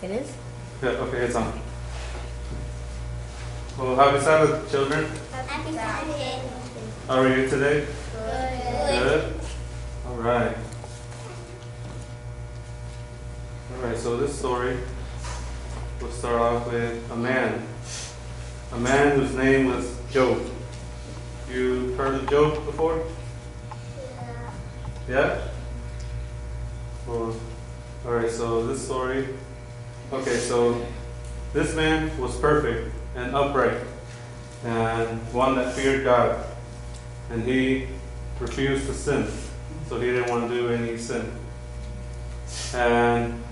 It is? Yeah, okay, it's on. Well, happy Sabbath, children. Happy Sabbath. How are you today? Good. Good? Alright. Alright, so this story will start off with a man. A man whose name was Job. You heard of Job before? Yeah? Well, alright, so this story. Okay, so this man was perfect and upright and one that feared God. And he refused to sin. So he didn't want to do any sin. And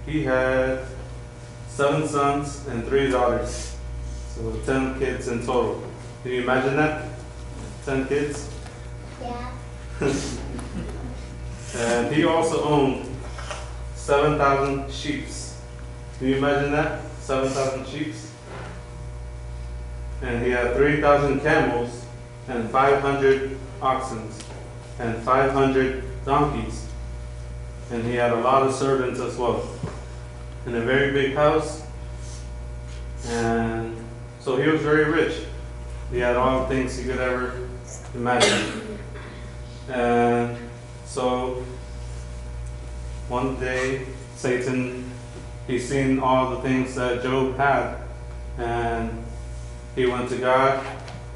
he had 7 sons and 3 daughters. So 10 kids in total. Can you imagine that? 10 kids? Yeah. And he also owned 7,000 sheep. Can you imagine that? 7,000 sheep. And he had 3,000 camels and 500 oxen and 500 donkeys. And he had a lot of servants as well. In a very big house. And so he was very rich. He had all the things you could ever imagine. And so one day Satan, he seen all the things that Job had, and he went to God.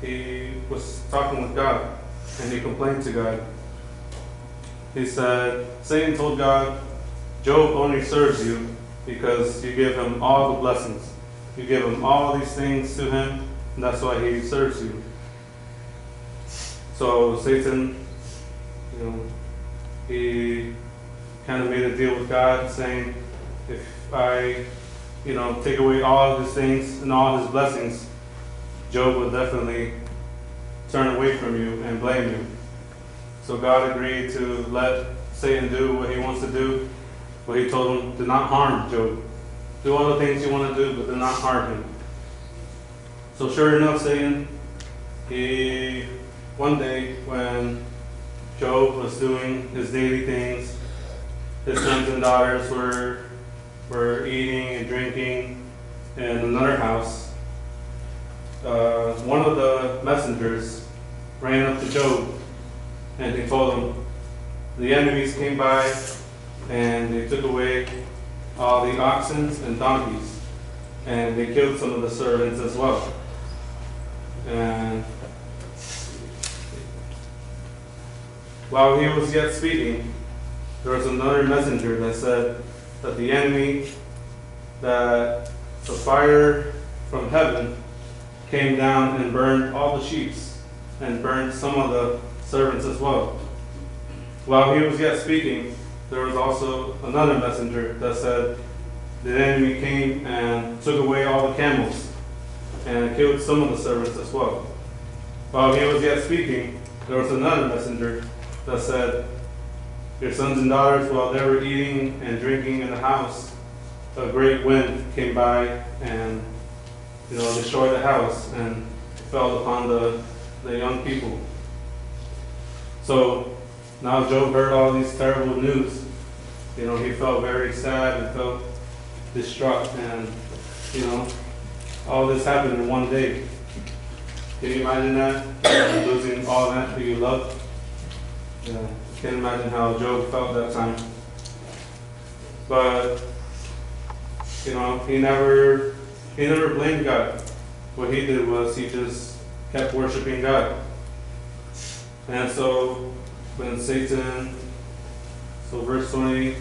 He was talking with God, and he complained to God. He said, Satan told God, Job only serves you because you give him all the blessings. You give him all these things to him, and that's why he serves you. So Satan, he kind of made a deal with God, saying, if I, take away all of his things and all his blessings, Job will definitely turn away from you and blame you. So God agreed to let Satan do what he wants to do. But he told him, do not harm Job. Do all the things you want to do, but do not harm him. So sure enough, Satan, one day when Job was doing his daily things, his sons and daughters were eating and drinking in another house. One of the messengers ran up to Job and he told him, the enemies came by and they took away all the oxen and donkeys, and they killed some of the servants as well. And while he was yet speaking, there was another messenger that said that the enemy, that the fire from heaven came down and burned all the sheep and burned some of the servants as well. While he was yet speaking, there was also another messenger that said the enemy came and took away all the camels and killed some of the servants as well. While he was yet speaking, there was another messenger that said, your sons and daughters, while they were eating and drinking in the house, a great wind came by and destroyed the house and fell upon the young people. So now Job heard all these terrible news. He felt very sad and felt distraught, and all this happened in one day. Can you imagine that? Losing all that you love? Yeah, can't imagine how Job felt that time. But he never blamed God. What he did was he just kept worshiping God. And so when Satan, verse 20,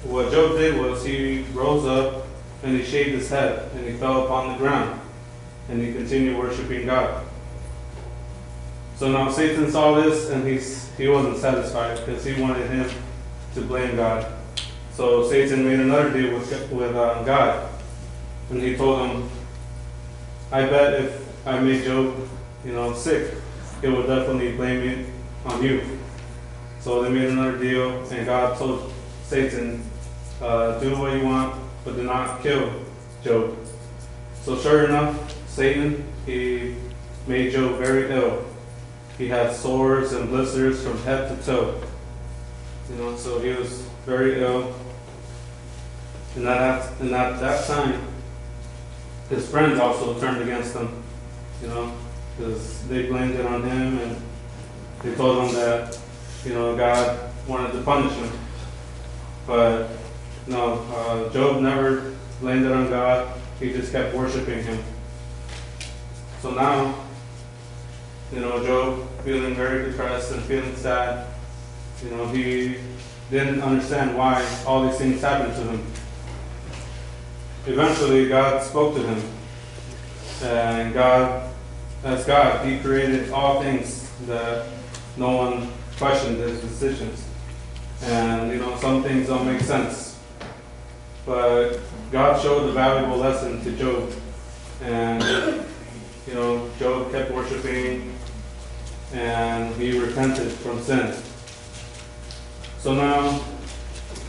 what Job did was he rose up and he shaved his head and he fell upon the ground and he continued worshiping God. So now Satan saw this and he wasn't satisfied because he wanted him to blame God. So Satan made another deal with God, and he told him, I bet if I made Job sick, he will definitely blame it on you. So they made another deal, and God told Satan, do what you want, but do not kill Job. So sure enough, Satan, he made Job very ill. He had sores and blisters from head to toe. So he was very ill. And at that time, his friends also turned against him, because they blamed it on him, and they told him that, God wanted to punish him. But no, Job never blamed it on God. He just kept worshiping him. So now, Job feeling very depressed and feeling sad, he didn't understand why all these things happened to him. Eventually, God spoke to him. And as God, he created all things that no one questioned his decisions. And, some things don't make sense. But God showed a valuable lesson to Job. And, Job kept worshiping, and he repented from sin. So now,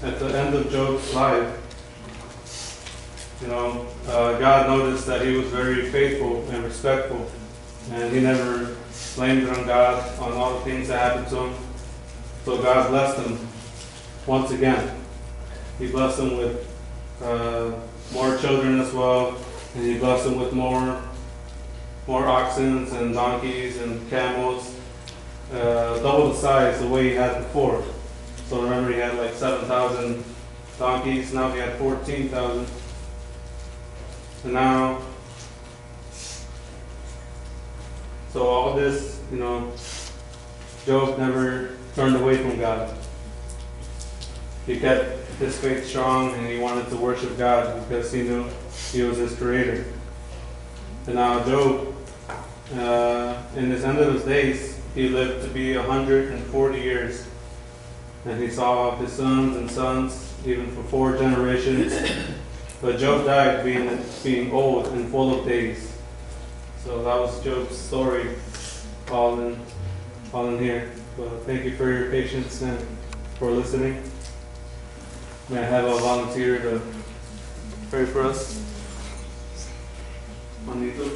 at the end of Job's life, God noticed that he was very faithful and respectful, and he never blamed it on God on all the things that happened to him. So God blessed him once again. He blessed him with more children as well, and he blessed him with more oxen and donkeys and camels, double the size the way he had before. So remember, he had like 7,000 donkeys. Now he had 14,000. And now, so all this, Job never turned away from God. He kept his faith strong, and he wanted to worship God because he knew he was his creator. And now Job, in his end of his days, he lived to be 140 years. And he saw his sons, even for 4 generations. But Job died being old and full of days. So that was Job's story, all in here. Well, thank you for your patience and for listening. May I have a volunteer to pray for us? Bonita.